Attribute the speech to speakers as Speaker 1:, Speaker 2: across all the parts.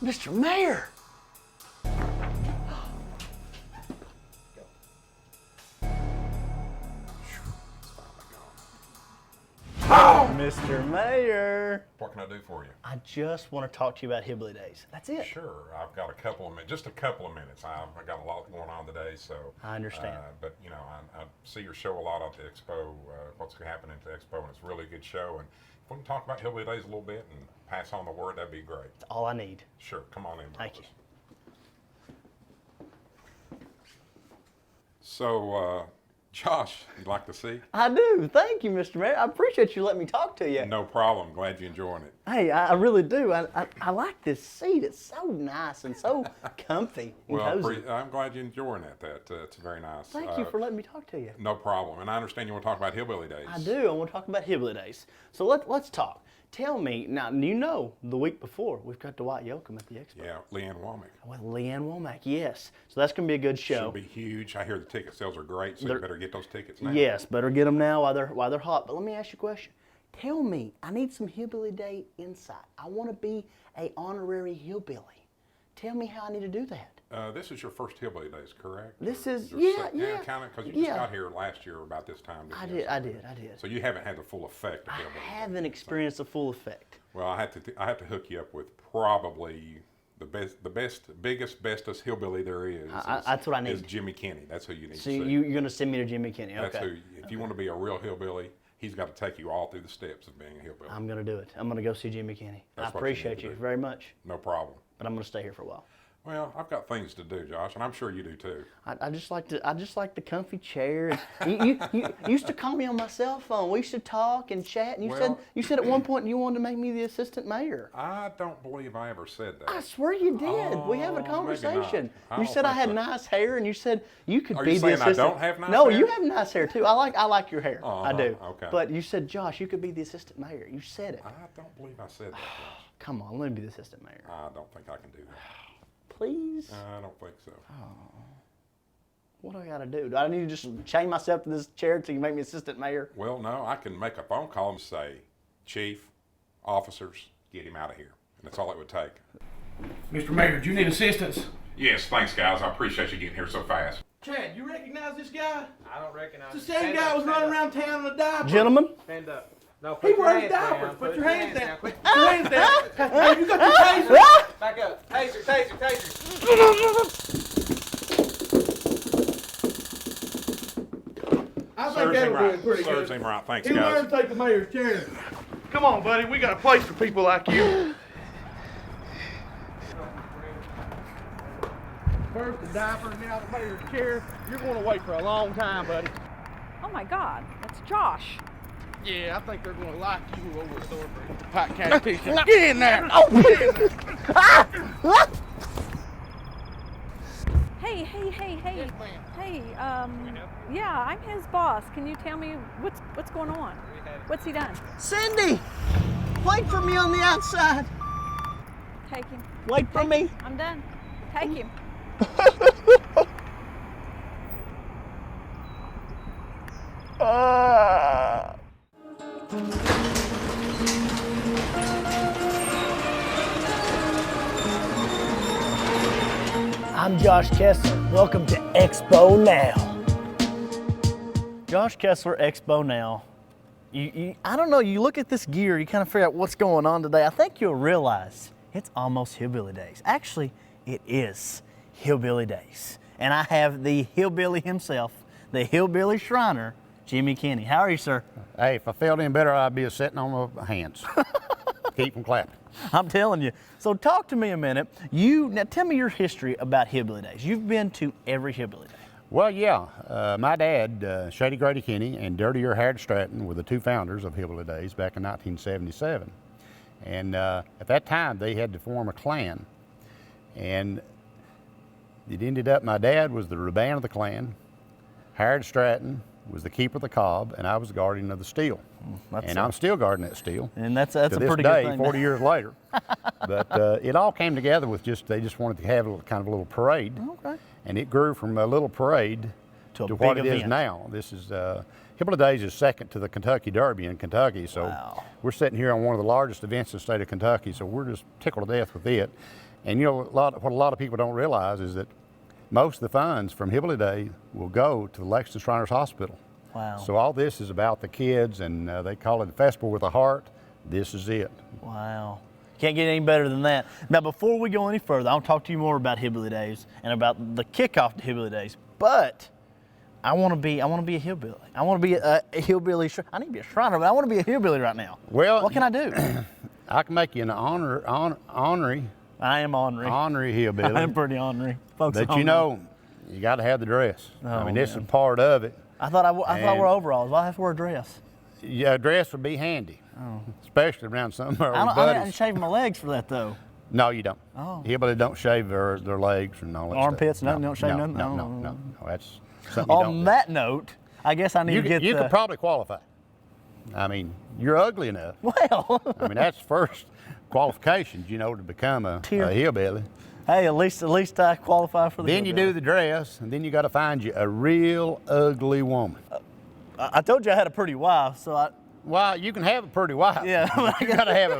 Speaker 1: Mr. Mayor! Mr. Mayor!
Speaker 2: What can I do for you?
Speaker 1: I just want to talk to you about Hillbilly Days. That's it.
Speaker 2: Sure, I've got a couple of minutes, just a couple of minutes. I've got a lot going on today, so.
Speaker 1: I understand.
Speaker 2: But you know, I see your show a lot at the Expo, what's happening at the Expo, and it's a really good show. And if we can talk about Hillbilly Days a little bit and pass on the word, that'd be great.
Speaker 1: That's all I need.
Speaker 2: Sure, come on in.
Speaker 1: Thank you.
Speaker 2: So, Josh, you'd like to see?
Speaker 1: I do. Thank you, Mr. Mayor. I appreciate you letting me talk to you.
Speaker 2: No problem. Glad you're enjoying it.
Speaker 1: Hey, I really do. I like this seat. It's so nice and so comfy and cozy.
Speaker 2: I'm glad you're enjoying it. It's very nice.
Speaker 1: Thank you for letting me talk to you.
Speaker 2: No problem. And I understand you want to talk about Hillbilly Days.
Speaker 1: I do. I want to talk about Hillbilly Days. So let's talk. Tell me, now you know the week before we've got Dwight Yoakam at the Expo.
Speaker 2: Yeah, Leanne Womack.
Speaker 1: With Leanne Womack, yes. So that's going to be a good show.
Speaker 2: Should be huge. I hear the ticket sales are great, so you better get those tickets now.
Speaker 1: Yes, better get them now while they're hot. But let me ask you a question. Tell me, I need some Hillbilly Day insight. I want to be an honorary hillbilly. Tell me how I need to do that.
Speaker 2: This is your first Hillbilly Days, correct?
Speaker 1: This is,
Speaker 2: yeah,
Speaker 1: yeah.
Speaker 2: kind of, because you just got here last year about this time.
Speaker 1: I did.
Speaker 2: So you haven't had the full effect of
Speaker 1: I
Speaker 2: Hillbilly
Speaker 1: haven't
Speaker 2: Days,
Speaker 1: experienced the full effect.
Speaker 2: Well, I have to hook you up with probably the biggest, bestest hillbilly there is.
Speaker 1: That's what I need.
Speaker 2: Is Jimmy Kenny. That's who you need to
Speaker 1: So
Speaker 2: see.
Speaker 1: you're going to send me to Jimmy Kenny, okay.
Speaker 2: That's who, if you want to be a real hillbilly, he's got to take you all through the steps of being a hillbilly.
Speaker 1: I'm going to do it. I'm going to go see Jimmy Kenny.
Speaker 2: That's
Speaker 1: I
Speaker 2: what you need
Speaker 1: appreciate
Speaker 2: to
Speaker 1: you
Speaker 2: do.
Speaker 1: very much,
Speaker 2: No problem.
Speaker 1: but I'm going to stay here for a while.
Speaker 2: Well, I've got things to do, Josh, and I'm sure you do too.
Speaker 1: I just like the comfy chair. And you used to call me on my cell phone. We used to talk and chat. And you said at one point you wanted to make me the assistant mayor.
Speaker 2: I don't believe I ever said that.
Speaker 1: I swear you did.
Speaker 2: Oh,
Speaker 1: we had a
Speaker 2: maybe
Speaker 1: conversation.
Speaker 2: not. I
Speaker 1: You
Speaker 2: don't
Speaker 1: said I
Speaker 2: think
Speaker 1: had
Speaker 2: so.
Speaker 1: nice hair, and you said you could
Speaker 2: Are
Speaker 1: be
Speaker 2: you
Speaker 1: the
Speaker 2: saying I
Speaker 1: assistant.
Speaker 2: don't have nice
Speaker 1: no,
Speaker 2: hair?
Speaker 1: you have nice hair too. I like your hair. I do.
Speaker 2: Okay.
Speaker 1: But you said, Josh, you could be the assistant mayor. You said it.
Speaker 2: I don't believe I said that, Josh.
Speaker 1: Come on, let me be the assistant mayor.
Speaker 2: I don't think I can do that.
Speaker 1: Please.
Speaker 2: I don't think so.
Speaker 1: What do I got to do? Do I need to just chain myself to this chair till you make me assistant mayor?
Speaker 2: Well, no, I can make a phone call and say, Chief, officers, get him out of here. And that's all it would take.
Speaker 3: Mr. Mayor, do you need assistance?
Speaker 2: Yes, thanks, guys. I appreciate you getting here so fast.
Speaker 3: Chad, you recognize this guy?
Speaker 4: I don't recognize
Speaker 3: It's the same guy that was running around town in a diaper.
Speaker 1: Gentlemen,
Speaker 4: Stand up. No,
Speaker 3: He
Speaker 4: put your
Speaker 3: wears
Speaker 4: hands
Speaker 3: diapers.
Speaker 4: down.
Speaker 3: Put your hands down.
Speaker 4: Quick.
Speaker 3: Put your hands down. Hey, you got your taser?
Speaker 4: Back up. Taser, taser, taser.
Speaker 3: I think that'll do it pretty
Speaker 2: Serves
Speaker 3: good.
Speaker 2: him right. Thanks,
Speaker 3: He
Speaker 2: guys.
Speaker 3: learned to take the mayor's chair. Come on, buddy. We got a place for people like you. First the diaper, now the mayor's chair. You're going to wait for a long time, buddy.
Speaker 5: Oh my God, that's Josh.
Speaker 3: Yeah, I think they're going to like you over at Thornbury. Pot can t-shirt. Get in there. Oh, get in there.
Speaker 5: Hey.
Speaker 3: Yes, ma'am.
Speaker 5: Hey, yeah, I'm his boss. Can you tell me what's going on? What's he done?
Speaker 1: Cindy, wait for me on the outside.
Speaker 5: Take him.
Speaker 1: Wait for me.
Speaker 5: I'm done. Take him.
Speaker 1: I'm Josh Kessler. Welcome to Expo Now. Josh Kessler, Expo Now. I don't know, you look at this gear, you kind of figure out what's going on today. I think you'll realize it's almost Hillbilly Days. Actually, it is Hillbilly Days. And I have the hillbilly himself, the hillbilly Shriner, Jimmy Kenny. How are you, sir?
Speaker 6: Hey, if I felt any better, I'd be sitting on my hands. Keep from clapping.
Speaker 1: I'm telling you. So talk to me a minute. Now tell me your history about Hillbilly Days. You've been to every Hillbilly Day.
Speaker 6: Well, yeah. My dad, Shady Grady Kenny, and Dirty Ear Harrod Stratton were the two founders of Hillbilly Days back in 1977. And at that time, they had to form a clan. And it ended up, my dad was the Ruban of the clan, Harrod Stratton was the keeper of the cob, and I was the guardian of the steel. And I'm still guarding that steel.
Speaker 1: And that's
Speaker 6: to
Speaker 1: a
Speaker 6: this
Speaker 1: pretty
Speaker 6: day,
Speaker 1: good thing.
Speaker 6: 40 years later. But it all came together with they just wanted to have kind of a little parade.
Speaker 1: Okay.
Speaker 6: And it grew from a little parade
Speaker 1: To a
Speaker 6: what
Speaker 1: big
Speaker 6: it is
Speaker 1: event.
Speaker 6: now. This is, Hillbilly Days is second to the Kentucky Derby in Kentucky. So
Speaker 1: Wow.
Speaker 6: we're sitting here on one of the largest events in the state of Kentucky. So we're just tickled to death with it. And you know, what a lot of people don't realize is that most of the funds from Hillbilly Day will go to the Lexington Shriners Hospital.
Speaker 1: Wow.
Speaker 6: So all this is about the kids, and they call it a festival with a heart. This is it.
Speaker 1: Wow. Can't get any better than that. Now, before we go any further, I'll talk to you more about Hillbilly Days and about the kickoff to Hillbilly Days. But I want to be a hillbilly. I want to be a hillbilly. I need to be a Shriner, but I want to be a hillbilly right now.
Speaker 6: Well,
Speaker 1: what can I do?
Speaker 6: I can make you an honorary
Speaker 1: I am ornery.
Speaker 6: hillbilly.
Speaker 1: I'm pretty ornery. Folks
Speaker 6: But
Speaker 1: don't
Speaker 6: you know, you got to have the dress.
Speaker 1: Oh,
Speaker 6: I mean, this
Speaker 1: man.
Speaker 6: is part of it.
Speaker 1: I thought I wore overalls. Why I have to wear a dress?
Speaker 6: Yeah, a dress would be handy, especially around some of our
Speaker 1: I
Speaker 6: buddies.
Speaker 1: didn't shave my legs for that though.
Speaker 6: No, you don't.
Speaker 1: Oh.
Speaker 6: Hillbilly don't shave their legs and all that
Speaker 1: Armpits,
Speaker 6: stuff.
Speaker 1: nothing, don't shave nothing?
Speaker 6: No. That's something you don't
Speaker 1: On
Speaker 6: do.
Speaker 1: that note, I guess I need
Speaker 6: You
Speaker 1: to get
Speaker 6: could, you could probably qualify. I mean, you're ugly enough.
Speaker 1: Well,
Speaker 6: I mean, that's first qualifications, you know, to become a hillbilly.
Speaker 1: hey, at least I qualify for the
Speaker 6: Then you do the dress, and then you got to find you a real ugly woman.
Speaker 1: I told you I had a pretty wife, so
Speaker 6: Well, you can have a pretty wife.
Speaker 1: Yeah.
Speaker 6: but you got to have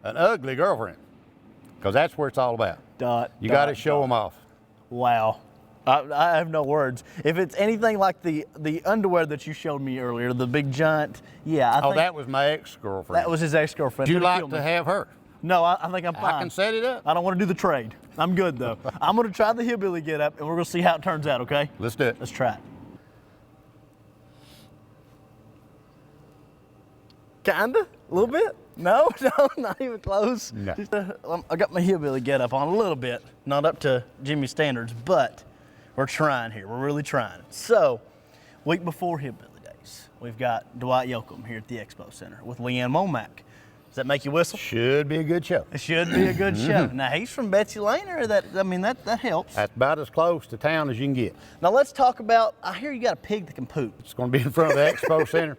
Speaker 6: an ugly girlfriend, because that's where it's all about. You got to show them off.
Speaker 1: Wow. I have no words. If it's anything like the underwear that you showed me earlier, the big giant, yeah. I think
Speaker 6: That was my ex-girlfriend.
Speaker 1: that was his ex-girlfriend.
Speaker 6: Would you
Speaker 1: It'll
Speaker 6: like
Speaker 1: kill
Speaker 6: to
Speaker 1: me.
Speaker 6: have her?
Speaker 1: No, I think I'm fine.
Speaker 6: I can set it up.
Speaker 1: I don't want to do the trade. I'm good though. I'm going to try the hillbilly get up, and we're going to see how it turns out. Okay?
Speaker 6: Let's do it.
Speaker 1: Let's try it. Kinda? A little bit? No, not even close.
Speaker 6: No.
Speaker 1: Just, I got my hillbilly get up on a little bit. Not up to Jimmy's standards, but we're trying here. We're really trying. So, week before Hillbilly Days, we've got Dwight Yoakam here at the Expo Center with Leanne Womack. Does that make you whistle?
Speaker 6: Should be a good show.
Speaker 1: It should be a good show. Now, he's from Betsy Lane, or that helps.
Speaker 6: That's about as close to town as you can get.
Speaker 1: Now, let's talk about, I hear you got a pig that can poop.
Speaker 6: It's going to be in front of the Expo Center.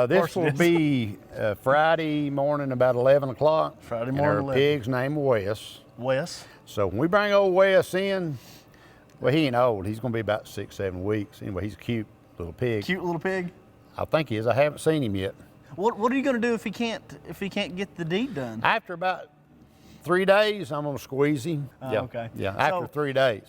Speaker 6: This
Speaker 1: course it
Speaker 6: will
Speaker 1: is.
Speaker 6: be Friday morning about 11 o'clock.
Speaker 1: Friday
Speaker 6: and
Speaker 1: morning,
Speaker 6: our
Speaker 1: 11.
Speaker 6: pig's named Wes.
Speaker 1: Wes?
Speaker 6: So when we bring old Wes in, well, he ain't old. He's going to be about 6-7 weeks. Anyway, he's a cute little pig.
Speaker 1: Cute little pig.
Speaker 6: I think he is. I haven't seen him yet.
Speaker 1: What are you going to do if he can't get the deed done?
Speaker 6: After about 3 days, I'm going to squeeze him.
Speaker 1: Oh, okay.
Speaker 6: Yeah, after
Speaker 1: So-
Speaker 6: 3 days.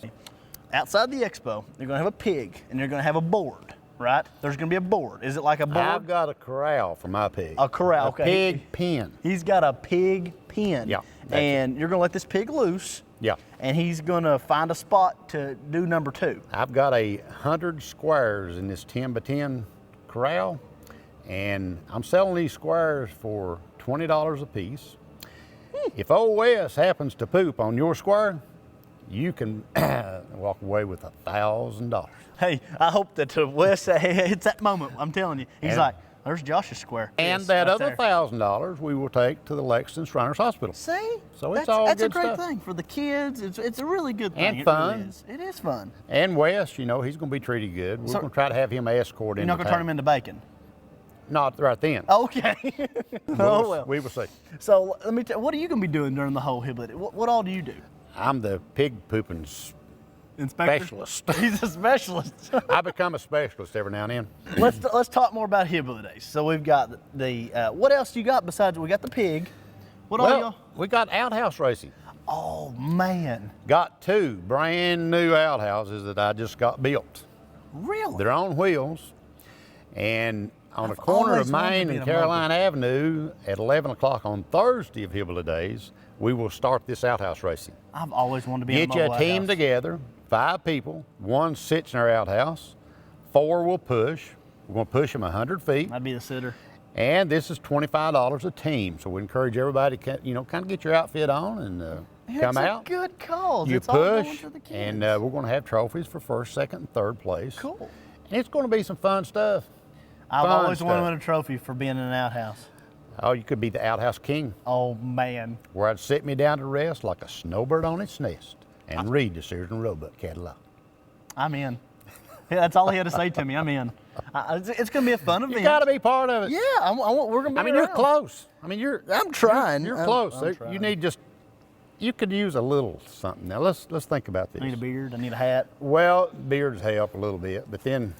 Speaker 1: Outside the expo, you're going to have a pig, and you're going to have a board, right? There's going to be a board. Is it like a board?
Speaker 6: I've got a corral for my pig.
Speaker 1: A corral, okay.
Speaker 6: Pig pen.
Speaker 1: He's got a pig pen.
Speaker 6: Yeah, that's
Speaker 1: And you're going to let this pig loose.
Speaker 6: Yeah.
Speaker 1: And he's going to find a spot to do number 2.
Speaker 6: I've got 100 squares in this 10 by 10 corral, and I'm selling these squares for $20 a piece. If old Wes happens to poop on your square, you can walk away with $1,000.
Speaker 1: Hey, I hope that Wes hits that moment. I'm telling you. He's
Speaker 6: And-
Speaker 1: like, there's Josh's square.
Speaker 6: And
Speaker 1: Yes,
Speaker 6: that
Speaker 1: right
Speaker 6: other
Speaker 1: there.
Speaker 6: $1,000 we will take to the Lexington Shriners Hospital.
Speaker 1: See?
Speaker 6: So it's
Speaker 1: that's,
Speaker 6: all
Speaker 1: that's
Speaker 6: good
Speaker 1: a great
Speaker 6: stuff.
Speaker 1: thing for the kids. It's a really good thing.
Speaker 6: And
Speaker 1: It
Speaker 6: fun.
Speaker 1: Really is. It is fun.
Speaker 6: And Wes, you know, he's going to be treated good. We're
Speaker 1: So-
Speaker 6: going to try to have him escort
Speaker 1: You're
Speaker 6: in.
Speaker 1: not going to turn him into bacon.
Speaker 6: Not right then.
Speaker 1: Okay. Oh, well.
Speaker 6: We will see.
Speaker 1: So let me tell what are you going to be doing during the whole hillbilly? What all do you do?
Speaker 6: I'm the pig pooping
Speaker 1: Inspector?
Speaker 6: specialist.
Speaker 1: He's a specialist.
Speaker 6: I become a specialist every now and then.
Speaker 1: let's talk more about hillbilly days. So we've got the what else you got besides we got the pig? What all y'all?
Speaker 6: Well, we got outhouse racing.
Speaker 1: Oh man,
Speaker 6: Got 2 brand new outhouses that I just got built.
Speaker 1: really?
Speaker 6: They're on wheels, and on
Speaker 1: I've
Speaker 6: the corner
Speaker 1: always
Speaker 6: of
Speaker 1: wanted to
Speaker 6: Main
Speaker 1: be
Speaker 6: and
Speaker 1: in a
Speaker 6: Caroline Avenue at 11 o'clock on Thursday of Hillbilly Days, we will start this outhouse racing.
Speaker 1: I've always wanted to be in
Speaker 6: Get
Speaker 1: a
Speaker 6: you a
Speaker 1: mobile
Speaker 6: team
Speaker 1: outhouse.
Speaker 6: together, 5 people. 1 sits in our outhouse, 4 will push. We're going to push them 100 feet.
Speaker 1: I'd be the sitter.
Speaker 6: And this is $25 a team, so we encourage everybody to kind of get your outfit on and come out.
Speaker 1: It's a good cause.
Speaker 6: You
Speaker 1: It's all going
Speaker 6: push,
Speaker 1: to the kids.
Speaker 6: and we're going to have trophies for 1st, 2nd, and 3rd place.
Speaker 1: Cool.
Speaker 6: And it's going to be some fun stuff.
Speaker 1: I've
Speaker 6: fun
Speaker 1: always wanted to
Speaker 6: stuff.
Speaker 1: win a trophy for being in an outhouse.
Speaker 6: Oh, you could be the outhouse king,
Speaker 1: Oh man.
Speaker 6: where I'd sit me down to rest like a snowbird on its nest and read the Sears and Roebuck catalog.
Speaker 1: I'm in. Yeah, that's all he had to say to me. I'm in. It's going to be a fun event.
Speaker 6: You got to be part of it.
Speaker 1: Yeah, we're going to be
Speaker 6: I mean, you're
Speaker 1: around.
Speaker 6: close. I mean, you're.
Speaker 1: I'm trying.
Speaker 6: You're
Speaker 1: I'm-
Speaker 6: close.
Speaker 1: I'm
Speaker 6: There-
Speaker 1: trying.
Speaker 6: You need just. You could use a little something. Now let's think about this.
Speaker 1: I need a beard. I need a hat.
Speaker 6: Well, beards help a little bit, but then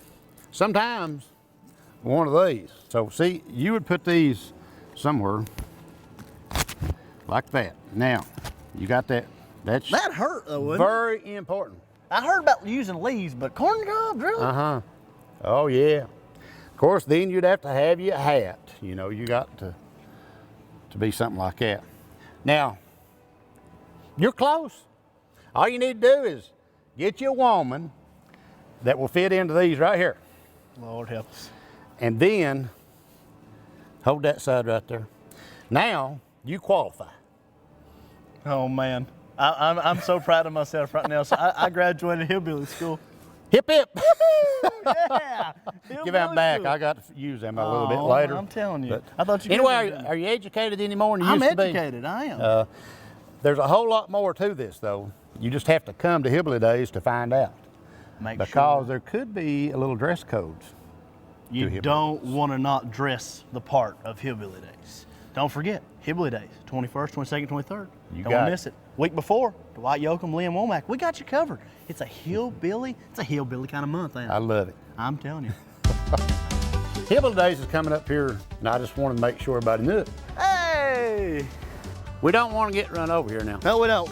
Speaker 6: sometimes one of these. So see, you would put these somewhere like that. Now, you got that That's
Speaker 1: That hurt though, wouldn't it?
Speaker 6: very important.
Speaker 1: I heard about using leaves, but corn cobs, really?
Speaker 6: Uh-huh. Oh, yeah. Of course, then you'd have to have your hat. You know, you got to be something like that. Now, you're close. All you need to do is get you a woman that will fit into these right here.
Speaker 1: Lord help us.
Speaker 6: And then, hold that side right there. Now, you qualify.
Speaker 1: Oh man, I'm so proud of myself right now. So I graduated hillbilly school.
Speaker 6: Hip, hip.
Speaker 1: Yeah.
Speaker 6: Give them back.
Speaker 1: Hillbilly
Speaker 6: I got to use them a little bit
Speaker 1: school.
Speaker 6: later.
Speaker 1: I'm telling you.
Speaker 6: But
Speaker 1: I thought you.
Speaker 6: anyway,
Speaker 1: guys
Speaker 6: are you educated any more than you
Speaker 1: I'm
Speaker 6: used to be?
Speaker 1: educated. I am.
Speaker 6: There's a whole lot more to this, though. You just have to come to Hillbilly Days to find out.
Speaker 1: Make
Speaker 6: Because
Speaker 1: sure
Speaker 6: there could be a little dress codes.
Speaker 1: you
Speaker 6: Hillbilly
Speaker 1: don't want to not dress the part of Hillbilly Days. Don't forget Hillbilly Days, 21st, 22nd, 23rd.
Speaker 6: You
Speaker 1: Don't
Speaker 6: got
Speaker 1: miss it. Week before, Dwight Yoakam, Liam Womack. We got you covered. It's a hillbilly kind of month, ain't it?
Speaker 6: I love it.
Speaker 1: I'm telling you.
Speaker 6: Hillbilly Days is coming up here, and I just wanted to make sure everybody knew it.
Speaker 1: Hey!
Speaker 6: We don't want to get run over here now.
Speaker 1: No, we don't.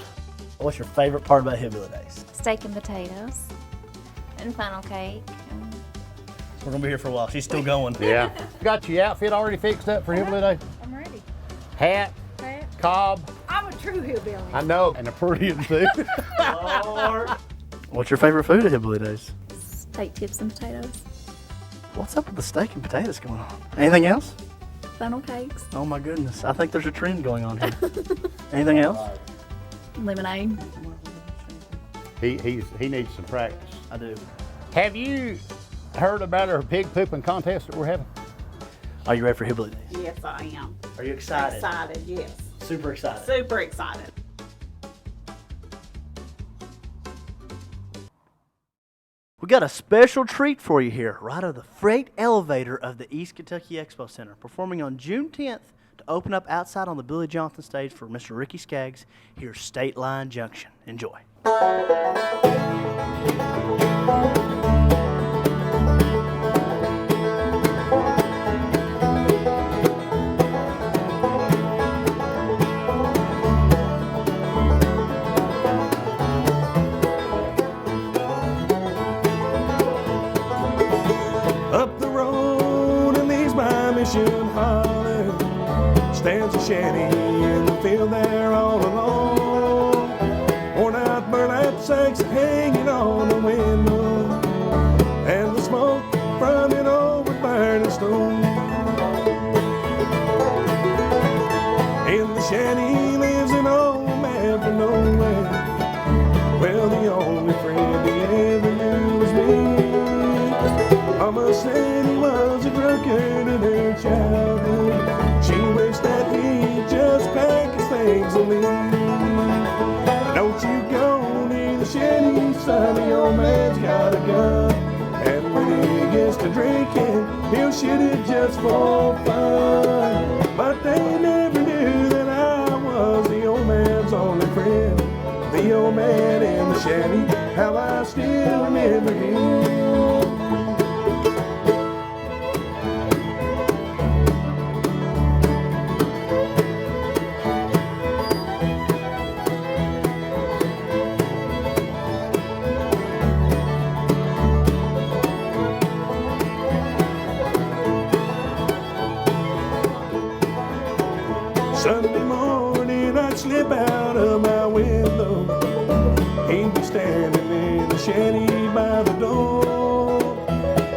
Speaker 1: What's your favorite part about Hillbilly Days?
Speaker 7: Steak and potatoes and funnel cake. And
Speaker 1: We're gonna be here for a while. She's still going.
Speaker 6: Yeah. Got your outfit already fixed up for Hillbilly Days?
Speaker 5: I'm ready.
Speaker 6: Hat, cob.
Speaker 5: I'm a true hillbilly.
Speaker 6: I know, and a pretty one too.
Speaker 1: Lord. What's your favorite food at Hillbilly Days?
Speaker 7: steak tips and potatoes.
Speaker 1: What's up with the steak and potatoes going on? Anything else?
Speaker 7: Funnel cakes.
Speaker 1: Oh my goodness. I think there's a trend going on here. Anything else?
Speaker 7: Lemonade.
Speaker 6: He needs some practice.
Speaker 1: I do.
Speaker 6: Have you heard about our pig pooping contest that we're having?
Speaker 1: Are you ready for Hillbilly Days?
Speaker 8: Yes, I am.
Speaker 1: Are you excited?
Speaker 8: Excited, yes.
Speaker 1: Super excited.
Speaker 8: Super excited.
Speaker 1: We got a special treat for you here, right out of the freight elevator of the East Kentucky Expo Center, performing on June 10th to open up outside on the Billy Johnson stage for Mr. Ricky Skaggs. Here's State Line Junction. Enjoy.
Speaker 9: Up the road and leaves by Mission Holly stands a shanty in the field there all alone. Worn out burlap sacks hanging on the window, and the smoke from it old would burn stone. In the shanty lives an old man from nowhere. Well, the only friend he ever knew was me. Mama said he was a drunkard in her childhood. She wished that he'd just pack his things and leave. Don't you go near the shanty, son, the old man's got a gun. And when he gets to drinking, he'll shoot it just for fun. But they never knew that I was the old man's only friend. The old man in the shanty, how I still remember him. Sunday morning I'd slip out of my window. He'd be standing in the shanty by the door,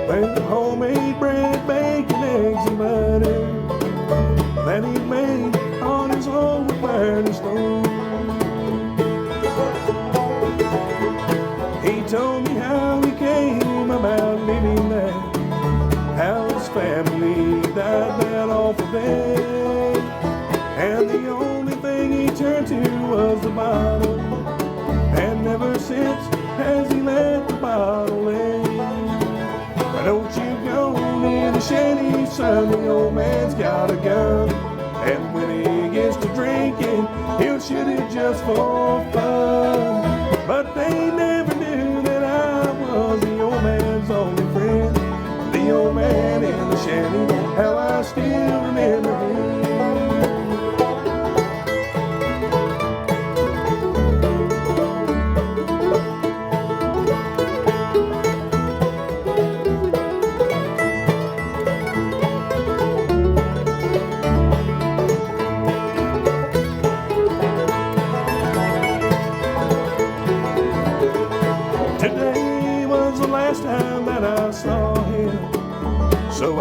Speaker 9: with the homemade bread, bacon, eggs, and butter that he'd made on his old burning stone. He told me how he came about living there, how his family died that awful day. And the only thing he turned to was the bottle. And ever since has he let the bottle lay. Don't you go near the shanty, son, the old man's got a gun. And when he gets to drinking, he'll shoot it just for fun. But they never knew that I was the old man's only friend. The old man in the shanty, how I still remember him.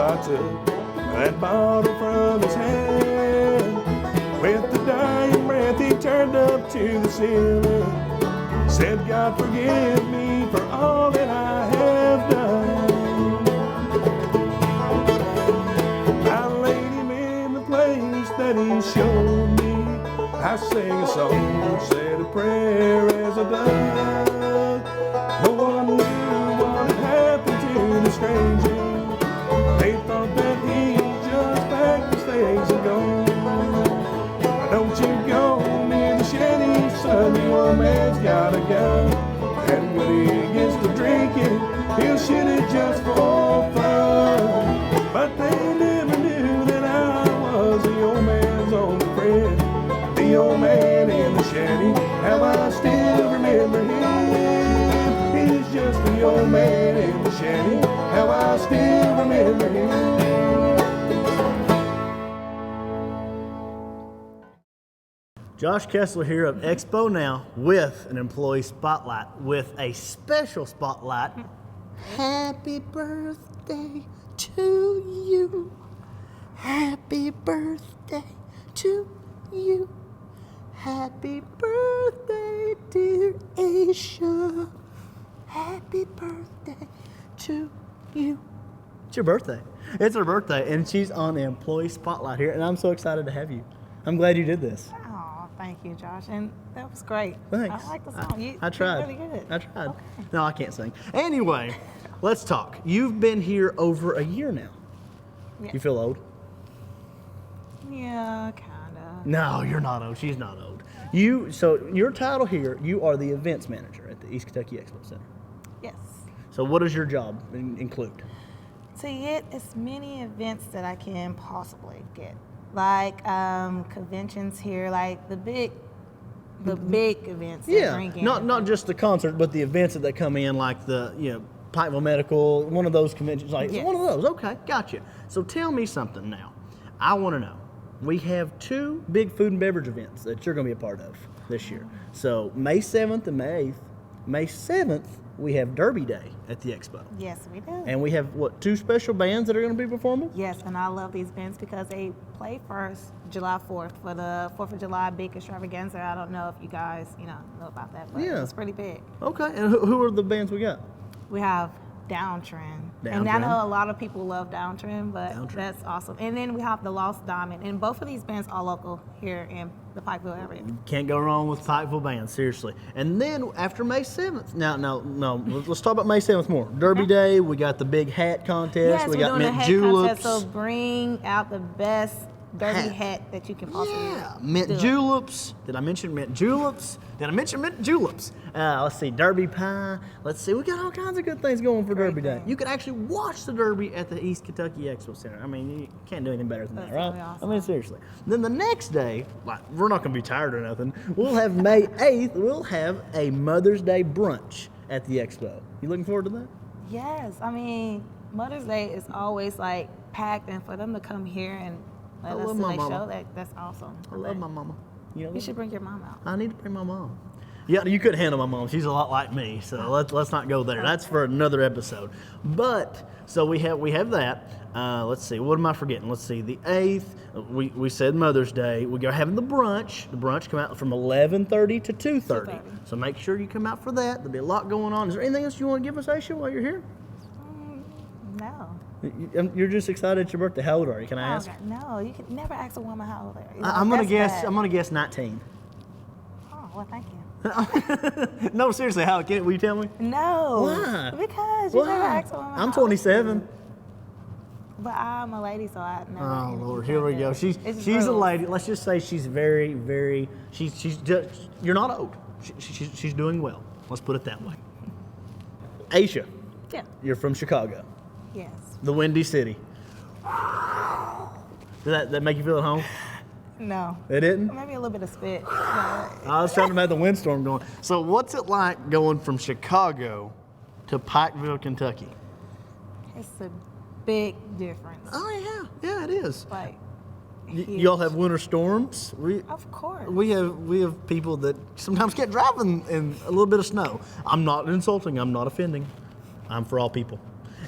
Speaker 9: I took that bottle from his hand. With the dying breath, he turned up to the ceiling. Said, God forgive me for all that I have done. I laid him in the place that he showed me. I sang a song, said a prayer as I done. No one knew what had happened to the stranger. They thought that he just packed his things and gone. Don't you go near the shanty, son, the old man's got a gun. And when he gets to drinking, he'll shoot it just for fun. But they never knew that I was the old man's only friend. The old man in the shanty, how I still remember him. He's just the old man in the shanty, how I still remember him.
Speaker 1: Josh Kessler here of Expo Now with an employee spotlight, with a special spotlight. Happy birthday to you. Happy birthday to you. Happy birthday, dear Aisha. Happy birthday to you. It's your birthday. It's her birthday, and she's on the employee spotlight here, and I'm so excited to have you. I'm glad you did this.
Speaker 8: Oh, thank you, Josh. And that was great.
Speaker 1: Thanks.
Speaker 8: I like the song.
Speaker 1: I tried.
Speaker 8: You're really good.
Speaker 1: I tried.
Speaker 8: Okay.
Speaker 1: No, I can't sing. Anyway, let's talk. You've been here over a year now.
Speaker 8: Yeah.
Speaker 1: You feel old?
Speaker 8: Yeah, kinda.
Speaker 1: No, you're not old. She's not old. So your title here, you are the events manager at the East Kentucky Expo Center.
Speaker 8: Yes.
Speaker 1: So what does your job include?
Speaker 8: To get as many events that I can possibly get, like conventions here, like the big events. That bring in
Speaker 1: not just the concert, but the events that come in, like the Pikeville Medical, one of those conventions, like
Speaker 8: Yes.
Speaker 1: one of those. Okay, gotcha. So tell me something now. I want to know. We have 2 big food and beverage events that you're going to be a part of this year. So May 7th and May 8th. May 7th, we have Derby Day at the Expo.
Speaker 8: Yes, we do.
Speaker 1: And we have, 2 special bands that are going to be performing?
Speaker 8: Yes, and I love these bands because they play first July 4th for the 4th of July big extravaganza. I don't know if you guys, know about that, but
Speaker 1: Yeah.
Speaker 8: it's pretty big.
Speaker 1: Okay, and who are the bands we got?
Speaker 8: We have Downtrend. And I know a lot of people love Downtrend, but that's awesome. And then we have the Lost Diamond. And both of these bands are local here in the Pikeville area.
Speaker 1: Can't go wrong with Pikeville bands, seriously. And then after May 7th, no, let's talk about May 7th more. Derby Day, we got the big hat contest,
Speaker 8: Yes,
Speaker 1: we
Speaker 8: we're
Speaker 1: got
Speaker 8: doing
Speaker 1: mint
Speaker 8: a hat
Speaker 1: juleps.
Speaker 8: contest, so bring out the best derby hat that you can possibly
Speaker 1: mint
Speaker 8: do.
Speaker 1: juleps. Did I mention mint juleps? Let's see, Derby pie. Let's see, we got all kinds of good things going for Derby Day. You could actually watch the Derby at the East Kentucky Expo Center. I mean, you can't do anything better than that, right?
Speaker 8: Really awesome.
Speaker 1: I mean, seriously. Then the next day, we're not going to be tired or nothing. We'll have May 8th. We'll have a Mother's Day brunch at the Expo. You looking forward to that?
Speaker 8: Yes, I mean, Mother's Day is always like packed, and for them to come here and let us see their show, that's awesome.
Speaker 1: I love my mama.
Speaker 8: You should bring your mom out.
Speaker 1: I need to bring my mom. Yeah, you couldn't handle my mom. She's a lot like me, so let's not go there. That's for another episode. But so we have that. Let's see, what am I forgetting? Let's see, the 8th. We said Mother's Day. We go having the brunch. The brunch come out from 11:30 to 2:30. So make sure you come out for that. There'll be a lot going on. Is there anything else you want to give us, Aisha, while you're here?
Speaker 8: No.
Speaker 1: You're just excited it's your birthday. How old are you? Can I ask?
Speaker 8: No, you can never ask a woman how old they are.
Speaker 1: I'm gonna guess 19.
Speaker 8: Oh, well, thank you.
Speaker 1: No, seriously, how? Will you tell me?
Speaker 8: No.
Speaker 1: Why?
Speaker 8: Because you never ask a woman.
Speaker 1: I'm 27.
Speaker 8: But I'm a lady, so I never.
Speaker 1: Oh Lord, here we go. She's a lady. Let's just say she's very, very. She's just. You're not old. She's doing well. Let's put it that way. Aisha.
Speaker 8: Yeah.
Speaker 1: You're from Chicago.
Speaker 8: Yes.
Speaker 1: The Windy City. Did that make you feel at home?
Speaker 8: No.
Speaker 1: It didn't?
Speaker 8: Maybe a little bit of spit.
Speaker 1: I was trying to make the windstorm going. So what's it like going from Chicago to Pikeville, Kentucky?
Speaker 8: It's a big difference.
Speaker 1: Oh yeah, it is.
Speaker 8: Like,
Speaker 1: y'all have winter storms.
Speaker 8: Of course.
Speaker 1: We have people that sometimes can't drive in a little bit of snow. I'm not insulting. I'm not offending. I'm for all people.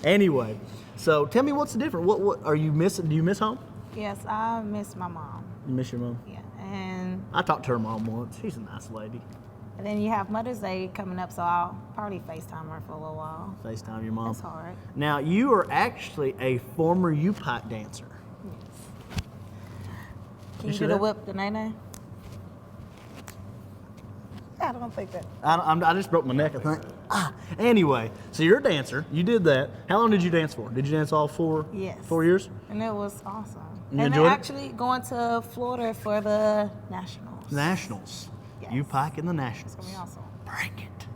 Speaker 1: Anyway, so tell me what's the difference. What are you missing? Do you miss home?
Speaker 8: Yes, I miss my mom.
Speaker 1: You miss your mom?
Speaker 8: Yeah, and
Speaker 1: I talked to her mom once. She's a nice lady.
Speaker 8: then you have Mother's Day coming up, so I'll probably FaceTime her for a little while.
Speaker 1: FaceTime your mom.
Speaker 8: That's hard.
Speaker 1: Now, you are actually a former U-Pipe dancer.
Speaker 8: Can you do the whip, the nay-nay? I don't think that.
Speaker 1: I just broke my neck, I think. Anyway, so you're a dancer. You did that. How long did you dance for? Did you dance all 4
Speaker 8: Yes.
Speaker 1: 4 years?
Speaker 8: And it was awesome.
Speaker 1: You
Speaker 8: and
Speaker 1: enjoyed
Speaker 8: then
Speaker 1: it?
Speaker 8: actually going to Florida for the Nationals.
Speaker 1: Nationals.
Speaker 8: Yes.
Speaker 1: U-Pike and the Nationals.
Speaker 8: It's gonna be awesome.
Speaker 1: Break it.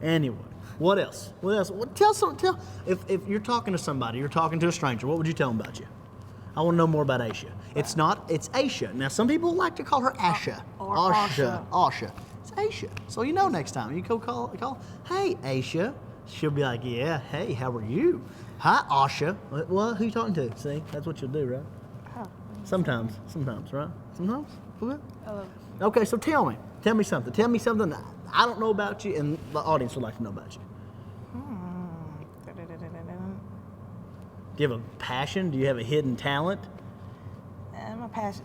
Speaker 1: Anyway, what else? What else? Tell if you're talking to somebody, you're talking to a stranger, what would you tell them about you? I want to know more about Aisha. It's Aisha. Now, some people like to call her Asha.
Speaker 8: Or
Speaker 1: Asha. It's Aisha. So you know next time you go call, hey, Aisha. She'll be like, yeah, hey, how are you? Hi, Asha. Well, who you talking to? See, that's what you'll do, right?
Speaker 8: Oh.
Speaker 1: Sometimes, right? Sometimes? Okay.
Speaker 8: I love it.
Speaker 1: Okay, so tell me something. Tell me something that I don't know about you and the audience would like to know about you. Do you have a passion? Do you have a hidden talent?
Speaker 8: My passion,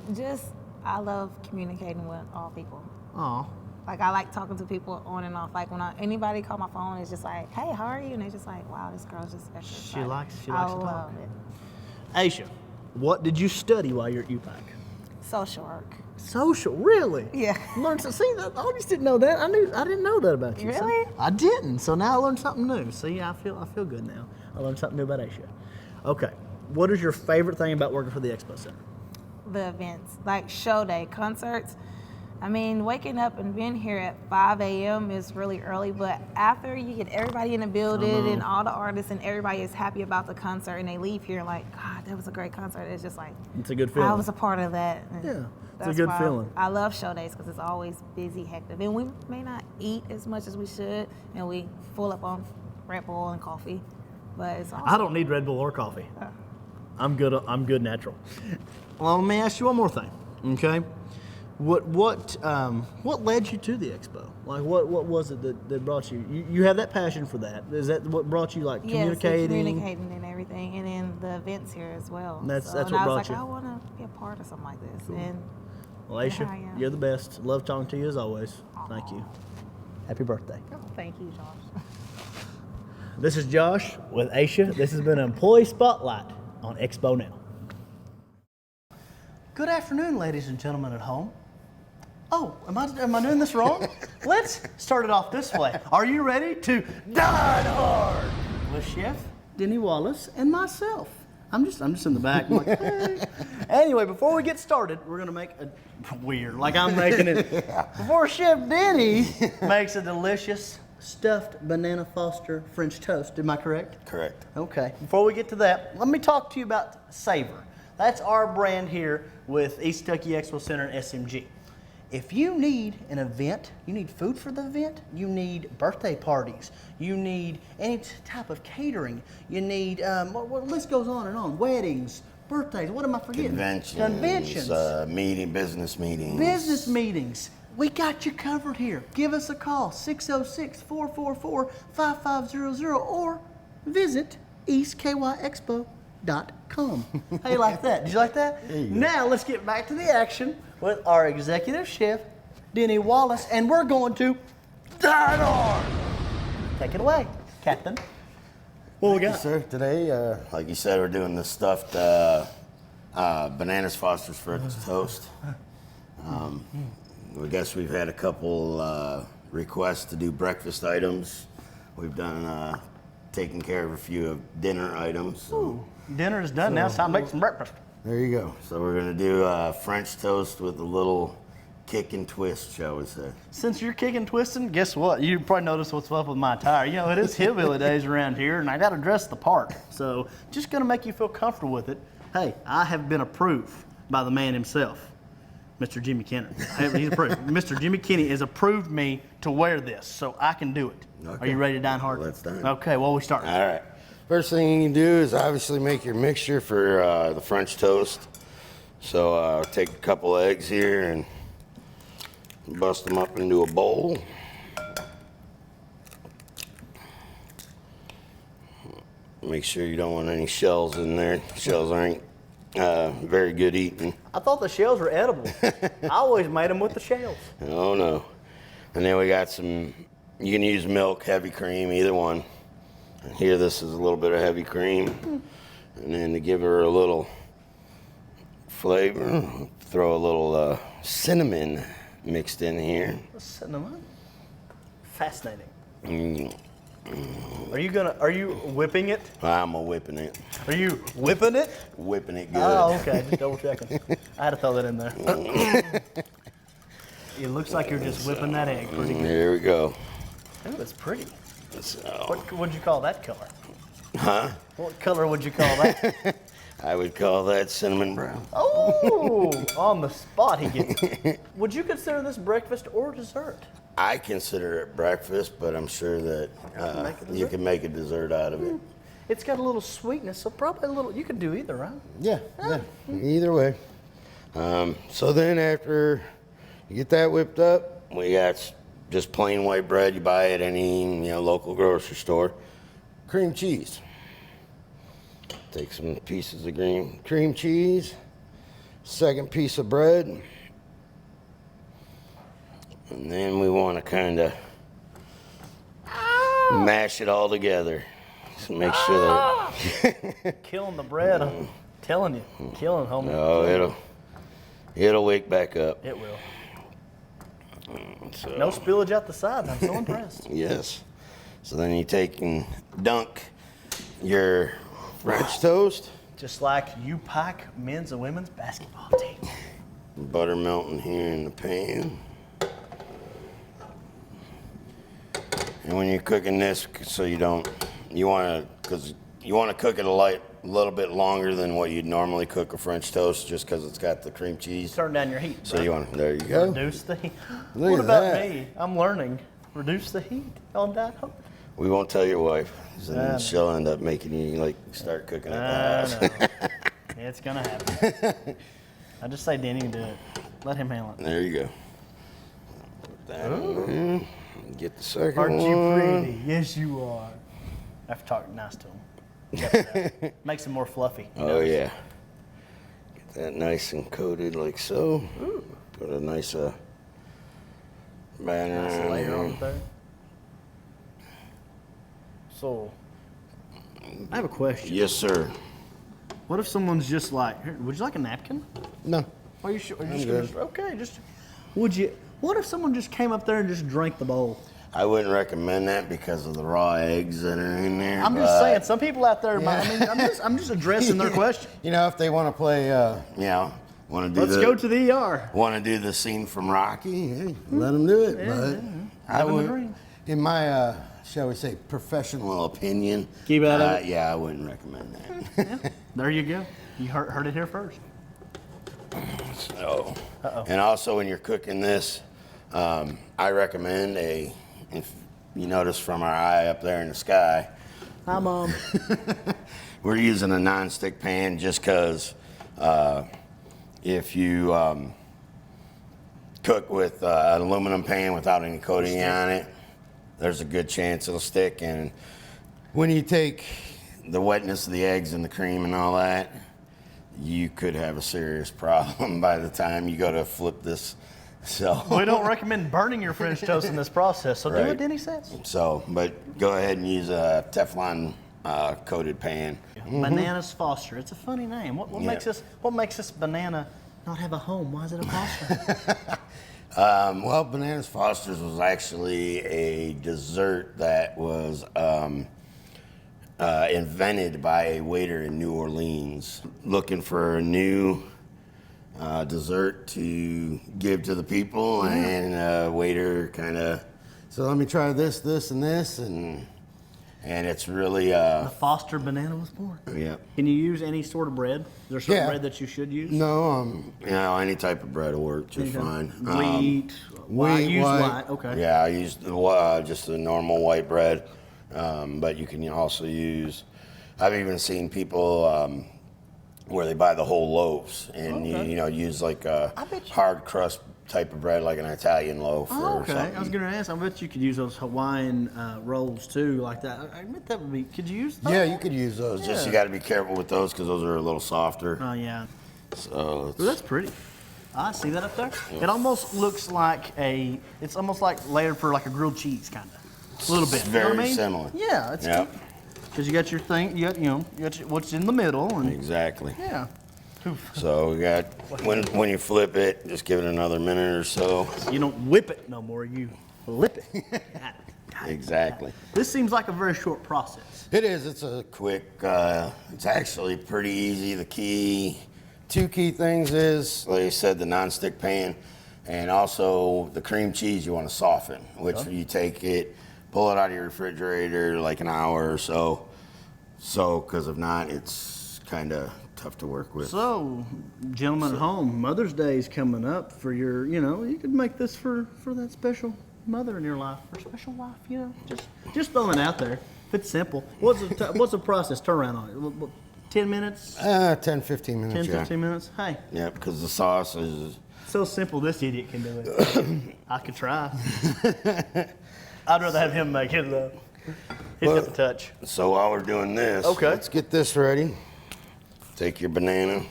Speaker 8: I love communicating with all people.
Speaker 1: Oh,
Speaker 8: Like I like talking to people on and off. Like when anybody call my phone, it's just like, hey, how are you? And they're just like, wow, this girl's just extra
Speaker 1: She
Speaker 8: excited.
Speaker 1: likes
Speaker 8: I
Speaker 1: to
Speaker 8: love
Speaker 1: talk.
Speaker 8: it.
Speaker 1: Aisha, what did you study while you're at UPAC?
Speaker 8: Social work.
Speaker 1: Social, really?
Speaker 8: Yeah.
Speaker 1: Learned to see that. I just didn't know that. I didn't know that about you.
Speaker 8: Really?
Speaker 1: So I didn't. So now I learned something new. See, I feel good now. I learned something new about Aisha. Okay. What is your favorite thing about working for the Expo Center?
Speaker 8: The events, like show day, concerts. I mean, waking up and being here at 5 a.m. is really early, but after you get everybody in the building and all the artists and everybody is happy about the concert and they leave here like, God, that was a great concert. It's just like,
Speaker 1: It's a good feeling.
Speaker 8: I was a part of that. And
Speaker 1: Yeah, it's a
Speaker 8: that's
Speaker 1: good
Speaker 8: why
Speaker 1: feeling.
Speaker 8: I love show days because it's always busy, hectic. And we may not eat as much as we should, and we full up on Red Bull and coffee, but it's awesome.
Speaker 1: I don't need Red Bull or coffee. I'm good natural. Well, let me ask you one more thing, okay? What led you to the expo? Like, what was it that brought you? You have that passion for that. Is that what brought you, like, communicating?
Speaker 8: Yes, communicating and everything, and then the events here as well.
Speaker 1: That's
Speaker 8: and
Speaker 1: what
Speaker 8: I
Speaker 1: brought
Speaker 8: was like,
Speaker 1: you.
Speaker 8: I want to be a part of something like this.
Speaker 1: Cool.
Speaker 8: And
Speaker 1: Well,
Speaker 8: here I
Speaker 1: Aisha,
Speaker 8: am.
Speaker 1: you're the best. Love talking to you as always. Thank you. Happy birthday.
Speaker 8: Oh, thank you, Josh.
Speaker 1: This is Josh with Aisha. This has been an Employee Spotlight on Expo Now. Good afternoon, ladies and gentlemen at home. Oh, am I doing this wrong? Let's start it off this way. Are you ready to die hard with Chef Denny Wallace and myself? I'm just in the back. I'm like, hey. Anyway, before we get started, we're gonna make a weird, like I'm making it. Before Chef Denny makes a delicious stuffed banana Foster French toast. Am I correct?
Speaker 10: Correct.
Speaker 1: Okay. Before we get to that, let me talk to you about Savor. That's our brand here with East Kentucky Expo Center and SMG. If you need an event, you need food for the event, you need birthday parties, you need any type of catering, you need, the list goes on and on, weddings, birthdays, what am I forgetting?
Speaker 10: Conventions. Business meetings.
Speaker 1: Business meetings. We got you covered here. Give us a call, 606-444-5500, or visit eastkyexpo.com. How you like that? Did you like that? Now let's get back to the action with our executive chef, Denny Wallace, and we're going to die hard. Take it away, Captain. What we got?
Speaker 10: Sir, today, like you said, we're doing the stuffed bananas Foster's French toast. I guess we've had a couple requests to do breakfast items. We've done taken care of a few of dinner items. So.
Speaker 1: Dinner is done now. It's time to make some breakfast.
Speaker 10: There you go. So we're gonna do French toast with a little kick and twist, shall we say.
Speaker 1: Since you're kicking twisting, guess what? You probably noticed what's up with my attire. You know, it is hillbilly days around here, and I got to dress the part. So just going to make you feel comfortable with it. Hey, I have been approved by the man himself, Mr. Jimmy Kenner. He's approved. Mr. Jimmy Kenny has approved me to wear this, so I can do it. Okay. Are you ready to dine hard?
Speaker 10: Let's dine.
Speaker 1: Okay, well, we start.
Speaker 10: All right. First thing you can do is obviously make your mixture for the French toast. So take a couple eggs here and bust them up into a bowl. Make sure you don't want any shells in there. Shells aren't very good eating.
Speaker 1: I thought the shells were edible. I always made them with the shells.
Speaker 10: Oh no. And then we got some, you can use milk, heavy cream, either one. And here this is a little bit of heavy cream. And then to give her a little flavor, throw a little cinnamon mixed in here.
Speaker 1: Cinnamon? Fascinating.
Speaker 10: Mm.
Speaker 1: Are you whipping it?
Speaker 10: I'm whipping it.
Speaker 1: Are you whipping it?
Speaker 10: Whipping it good.
Speaker 1: Oh, okay. Just double checking. I had to throw that in there. It looks like you're just whipping that egg pretty good.
Speaker 10: Here we go.
Speaker 1: Ooh, that's pretty.
Speaker 10: So,
Speaker 1: What would you call that color?
Speaker 10: huh?
Speaker 1: What color would you call that?
Speaker 10: I would call that cinnamon brown.
Speaker 1: Oh, on the spot he gets it. Would you consider this breakfast or dessert?
Speaker 10: I consider it breakfast, but I'm sure that you can make a dessert out of it.
Speaker 1: It's got a little sweetness, so probably a little. You could do either, right?
Speaker 10: Yeah, either way. So then after you get that whipped up, we got just plain white bread. You buy at any local grocery store. Cream cheese. Take some pieces of cream cheese. Second piece of bread. And then we want to kind of mash it all together. Just make sure that
Speaker 1: Killing the bread. I'm telling you, killing homie.
Speaker 10: oh, it'll wake back up.
Speaker 1: It will.
Speaker 10: So,
Speaker 1: No spillage out the sides. I'm so impressed.
Speaker 10: yes. So then you take and dunk your French toast.
Speaker 1: Just like you pack men's and women's basketball teams.
Speaker 10: Butter melting here in the pan. And when you're cooking this, so you want to cook it a little bit longer than what you'd normally cook a French toast, just because it's got the cream cheese.
Speaker 1: Turn down your heat.
Speaker 10: So
Speaker 1: bro.
Speaker 10: there you go.
Speaker 1: Reduce the heat.
Speaker 10: Look
Speaker 1: What
Speaker 10: at
Speaker 1: about
Speaker 10: that.
Speaker 1: me? I'm learning. Reduce the heat on that.
Speaker 10: We won't tell your wife, so then she'll end up making you start cooking at the house.
Speaker 1: It's gonna happen. I just say Danny can do it. Let him handle it.
Speaker 10: There you go. Put that in there. Get the second
Speaker 1: Aren't
Speaker 10: one.
Speaker 1: you pretty? Yes, you are. I have to talk nice to him. Makes him more fluffy.
Speaker 10: Oh yeah. Get that nice and coated like so. Ooh. Put a nice banner
Speaker 1: Nice
Speaker 10: on
Speaker 1: layer on
Speaker 10: there.
Speaker 1: it there. So, I have a question.
Speaker 10: Yes, sir.
Speaker 1: What if someone's just like, "Here, would you like a napkin?
Speaker 10: No.
Speaker 1: Are you sure? Are you
Speaker 10: I'm
Speaker 1: just
Speaker 10: good.
Speaker 1: gonna, okay, just. Would you? What if someone just came up there and just drank the bowl?
Speaker 10: I wouldn't recommend that because of the raw eggs that are in there.
Speaker 1: I'm just saying, some people out there. I mean, I'm just addressing their question.
Speaker 10: If they want to play, want to do
Speaker 1: Let's go to the ER.
Speaker 10: want to do the scene from Rocky, hey, let them do it. But I
Speaker 1: Living the
Speaker 10: would,
Speaker 1: dream.
Speaker 10: in my, shall we say, professional opinion,
Speaker 1: Keep out of it.
Speaker 10: yeah, I wouldn't recommend that.
Speaker 1: There you go. You heard it here first.
Speaker 10: So, and also when you're cooking this, I recommend if you notice from our eye up there in the sky,
Speaker 1: Hi, Mom.
Speaker 10: we're using a non-stick pan just because if you cook with an aluminum pan without any coating on it, there's a good chance it'll stick. And when you take the wetness of the eggs and the cream and all that, you could have a serious problem by the time you go to flip this. So
Speaker 1: We don't recommend burning your French toast in this process, so do
Speaker 10: Right.
Speaker 1: what Denny says.
Speaker 10: but go ahead and use a Teflon coated pan.
Speaker 1: Bananas Foster. It's a funny name. What
Speaker 10: Yeah.
Speaker 1: makes this banana not have a home? Why is it a Foster?
Speaker 10: Well, Bananas Foster's was actually a dessert that was invented by a waiter in New Orleans looking for a new dessert to give to the people, and waiter kind of, so let me try this, and this, and it's really
Speaker 1: The Foster banana was born.
Speaker 10: yeah.
Speaker 1: Can you use any sort of bread? Is there certain
Speaker 10: Yeah.
Speaker 1: bread that you should use?
Speaker 10: No, any type of bread will work just fine.
Speaker 1: Wheat, white, use white. Okay.
Speaker 10: Yeah, I used just the normal white bread, but you can also use. I've even seen people where they buy the whole loaves and you use like a
Speaker 1: bet you-
Speaker 10: hard crust type of bread, like an Italian loaf
Speaker 1: Oh,
Speaker 10: or
Speaker 1: okay.
Speaker 10: something.
Speaker 1: I was going to ask. I bet you could use those Hawaiian rolls too, like that. I bet that would be. Could you use those?
Speaker 10: Yeah, you could use those. Just you got to be careful with those because those are a little softer.
Speaker 1: Oh yeah.
Speaker 10: So
Speaker 1: Ooh, that's pretty. I see that up there. It almost looks like it's almost like layered for like a grilled cheese kind of. A little bit.
Speaker 10: It's
Speaker 1: You know what I
Speaker 10: very
Speaker 1: mean?
Speaker 10: similar.
Speaker 1: Yeah, it's
Speaker 10: Yep.
Speaker 1: because you got your thing. You got what's in the middle, and
Speaker 10: Exactly.
Speaker 1: yeah.
Speaker 10: So we got when you flip it, just give it another minute or so.
Speaker 1: You don't whip it no more. You flip it.
Speaker 10: Exactly.
Speaker 1: This seems like a very short process.
Speaker 10: It is. It's a quick. It's actually pretty easy. The two key things is, like I said, the nonstick pan, and also the cream cheese you want to soften, which you take it, pull it out of your refrigerator like an hour or so. So, because if not, it's kind of tough to work with.
Speaker 1: So, gentlemen at home, Mother's Day is coming up for your, you could make this for that special mother in your life, or special wife, just throwing it out there. If it's simple. What's the process turnaround on it? 10 minutes?
Speaker 10: 10, 15 minutes,
Speaker 1: 10, 15 minutes? Hey.
Speaker 10: Yeah, because the sauce is...
Speaker 1: So simple, this idiot can do it. I could try. I'd rather have him make it, though. He's got the touch.
Speaker 10: So while we're doing this,
Speaker 1: okay,
Speaker 10: let's get this ready. Take your banana.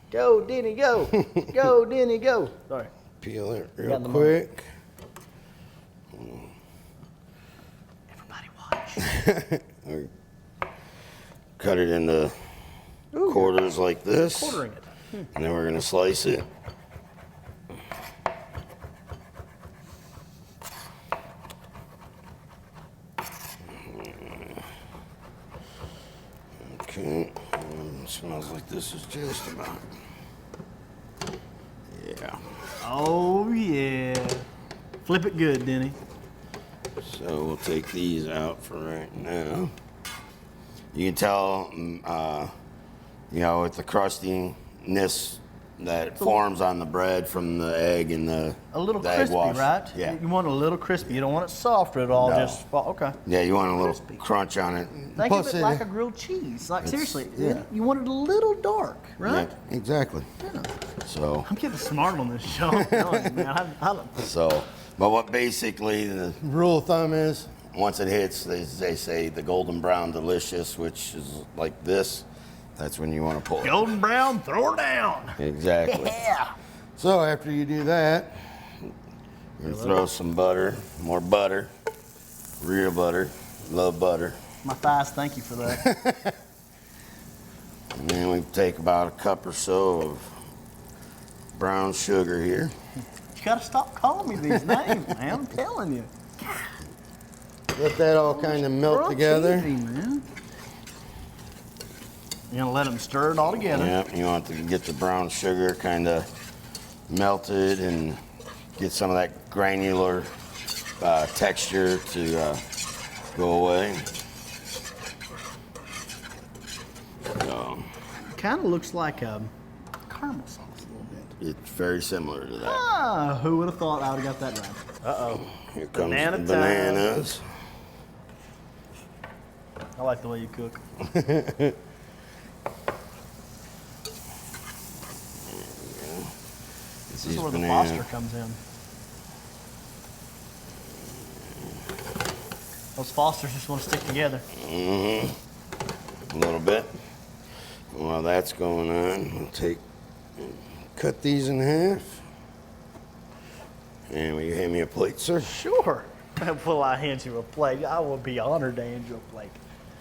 Speaker 1: Go, Denny, go. Go, Denny, go. Sorry.
Speaker 10: Peel it real quick.
Speaker 1: Everybody watch.
Speaker 10: Cut it into quarters like this.
Speaker 1: Quartering it.
Speaker 10: And then we're going to slice it. Okay. Smells like this is just about. Yeah.
Speaker 1: Oh, yeah. Flip it good, Denny.
Speaker 10: So we'll take these out for right now. You can tell, with the crustiness that forms on the bread from the egg and the
Speaker 1: A little
Speaker 10: egg
Speaker 1: crispy,
Speaker 10: wash.
Speaker 1: right?
Speaker 10: Yeah.
Speaker 1: You want it a little crispy. You don't want it soft at all.
Speaker 10: No.
Speaker 1: Just okay.
Speaker 10: Yeah, you want a little
Speaker 1: Crispy.
Speaker 10: crunch on it.
Speaker 1: Think
Speaker 10: Plus
Speaker 1: of it like a grilled cheese. Like seriously,
Speaker 10: yeah.
Speaker 1: you want it a little dark, right?
Speaker 10: Yeah, exactly.
Speaker 1: Yeah.
Speaker 10: So.
Speaker 1: I'm getting smart on this show. I'm telling you, man.
Speaker 10: So, but what basically the rule of thumb is, once it hits, they say the golden brown delicious, which is like this. That's when you want to pull it.
Speaker 1: Golden brown, throw her down.
Speaker 10: Exactly.
Speaker 1: Yeah.
Speaker 10: So after you do that, you throw some butter, more butter, real butter, love butter.
Speaker 1: My thighs thank you for that.
Speaker 10: And then we take about a cup or so of brown sugar here.
Speaker 1: You gotta stop calling me these names, man. I'm telling you.
Speaker 10: Let that all kind of melt together.
Speaker 1: Easy, man. You're gonna let them stir it all together.
Speaker 10: Yep, you want to get the brown sugar kind of melted and get some of that granular texture to go away. So,
Speaker 1: Kind of looks like caramel sauce a little bit.
Speaker 10: it's very similar to that.
Speaker 1: Ah, who would have thought I would have got that right? Uh-oh.
Speaker 10: Here comes
Speaker 1: Banana
Speaker 10: the
Speaker 1: time.
Speaker 10: bananas.
Speaker 1: I like the way you cook. This is where the Foster comes in. Those Fosters just want to stick together.
Speaker 10: Mm-hmm. A little bit. While that's going on, we'll cut these in half. And will you hand me a plate, sir?
Speaker 1: Sure. Will I hand you a plate? I will be honored to hand you a plate.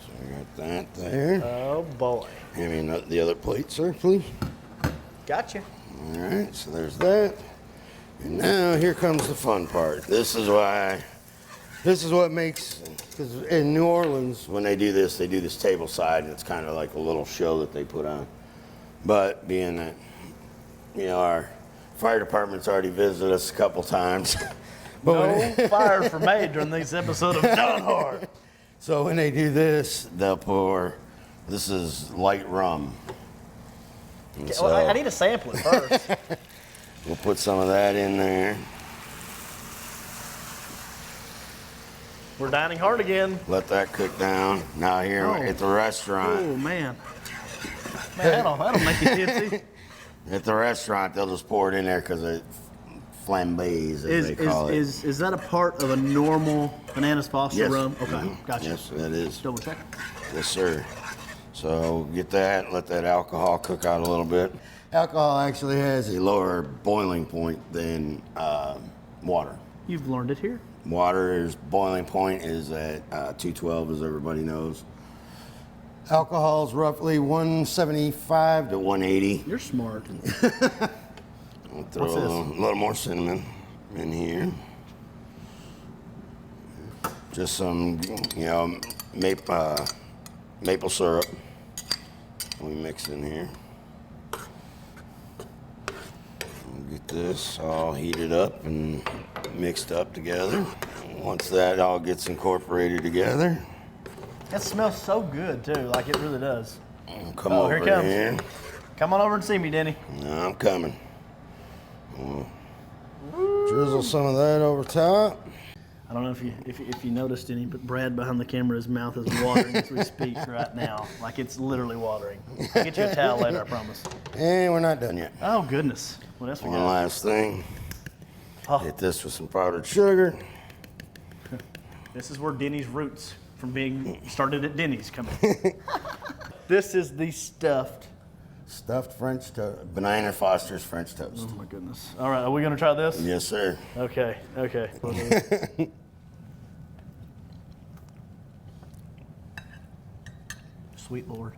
Speaker 10: So I got that there.
Speaker 1: Oh boy.
Speaker 10: Hand me the other plate, sir, please.
Speaker 1: Gotcha.
Speaker 10: All right, so there's that. And now here comes the fun part. This is what makes, because in New Orleans, when they do this table side, and it's kind of like a little show that they put on. But being that, our fire department's already visited us a couple times.
Speaker 1: No fire for me during this episode of Done Hard.
Speaker 10: So when they do this, they'll pour, this is light rum. And so
Speaker 1: Well, I need to sample it first.
Speaker 10: we'll put some of that in there.
Speaker 1: We're dining hard again.
Speaker 10: Let that cook down. Now here at the restaurant.
Speaker 1: Oh man. Man, that'll make you tipsy.
Speaker 10: At the restaurant, they'll just pour it in there because it flambés, as they call it.
Speaker 1: Is that a part of a normal Bananas Foster
Speaker 10: Yes.
Speaker 1: rum? Okay,
Speaker 10: Mhm.
Speaker 1: gotcha.
Speaker 10: Yes, that is.
Speaker 1: Double check.
Speaker 10: Yes, sir. So get that, let that alcohol cook out a little bit. Alcohol actually has a lower boiling point than water.
Speaker 1: You've learned it here.
Speaker 10: Water's boiling point is at 212, as everybody knows. Alcohol is roughly 175 to 180.
Speaker 1: You're smart.
Speaker 10: I'll throw
Speaker 1: What's
Speaker 10: a
Speaker 1: this?
Speaker 10: little more cinnamon in here. Just some, maple syrup. We mix in here. We'll get this all heated up and mixed up together. Once that all gets incorporated together,
Speaker 1: That smells so good too, like it really does.
Speaker 10: come
Speaker 1: Oh,
Speaker 10: over
Speaker 1: here it comes.
Speaker 10: here.
Speaker 1: Come on over and see me, Denny.
Speaker 10: No, I'm coming. We'll drizzle some of that over top.
Speaker 1: I don't know if you noticed any, but Brad behind the camera, his mouth is watering as we speak right now. Like it's literally watering. I'll get you a towel later, I promise.
Speaker 10: And we're not done yet.
Speaker 1: Oh goodness. What else we
Speaker 10: One
Speaker 1: got?
Speaker 10: last thing.
Speaker 1: Oh.
Speaker 10: Hit this with some powdered sugar.
Speaker 1: This is where Denny's roots from being started at Denny's come in. This is the stuffed.
Speaker 10: Stuffed French toast. Banana Foster's French toast.
Speaker 1: Oh my goodness. All right, are we gonna try this?
Speaker 10: Yes, sir.
Speaker 1: Okay. Sweet Lord.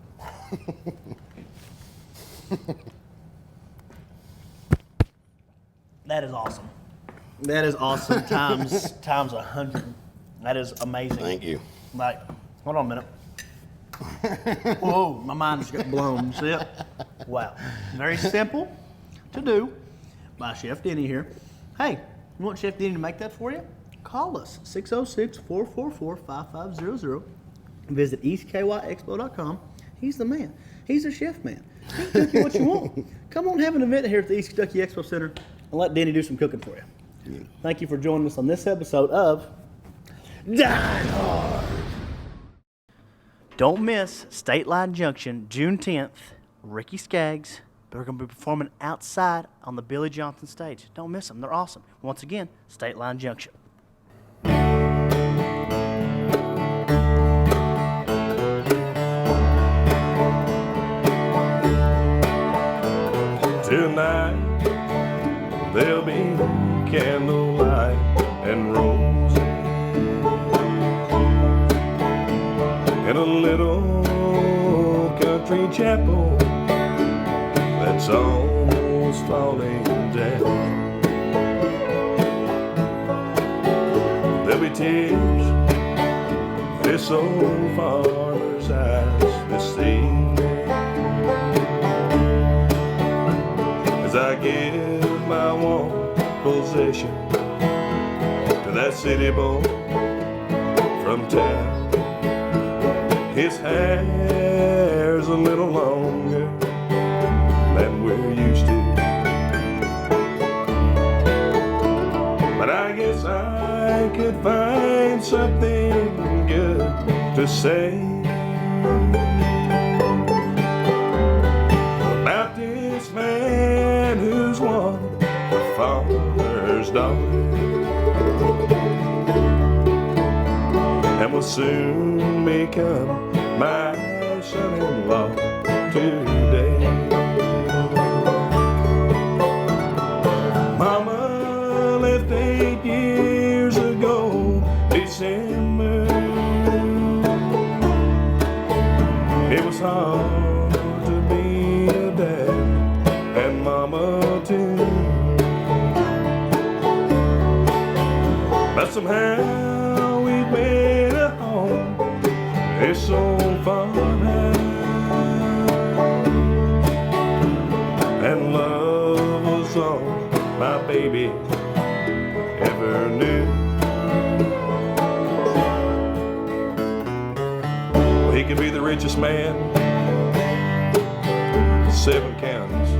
Speaker 1: That is awesome. That is awesome times 100. That is amazing.
Speaker 10: Thank you.
Speaker 1: Like, hold on a minute. Whoa, my mind just got blown. You see it? Wow. Very simple to do by Chef Denny here. Hey, you want Chef Denny to make that for you? Call us, 606-444-5500. Visit eastkyexpo.com. He's the man. He's a chef man. He can cook you what you want. Come on, have an event here at the East Kentucky Expo Center and let Denny do some cooking for you. Thank you for joining us on this episode of Die Hard. Don't miss State Line Junction, June 10th. Ricky Skaggs. They're going to be performing outside on the Billy Johnson stage. Don't miss them. They're awesome. Once again, State Line Junction.
Speaker 9: Tonight there'll be candlelight and roses in a little country chapel that's almost falling down. There'll be tears this old farmer's eyes this evening as I give my one possession to that city boy from town. His hair's a little longer than we're used to, but I guess I could find something good to say about this man who's won the farmer's daughter and will soon become my son-in-law today. Mama left 8 years ago, December. It was hard to be a dad and mama too, but somehow we made a home. It's so fun and love was all my baby ever knew. He could be the richest man in 7 counties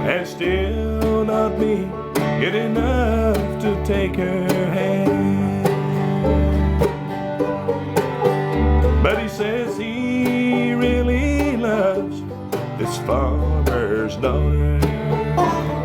Speaker 9: and still not be good enough to take her hand. But he says he really loves farmer's daughter.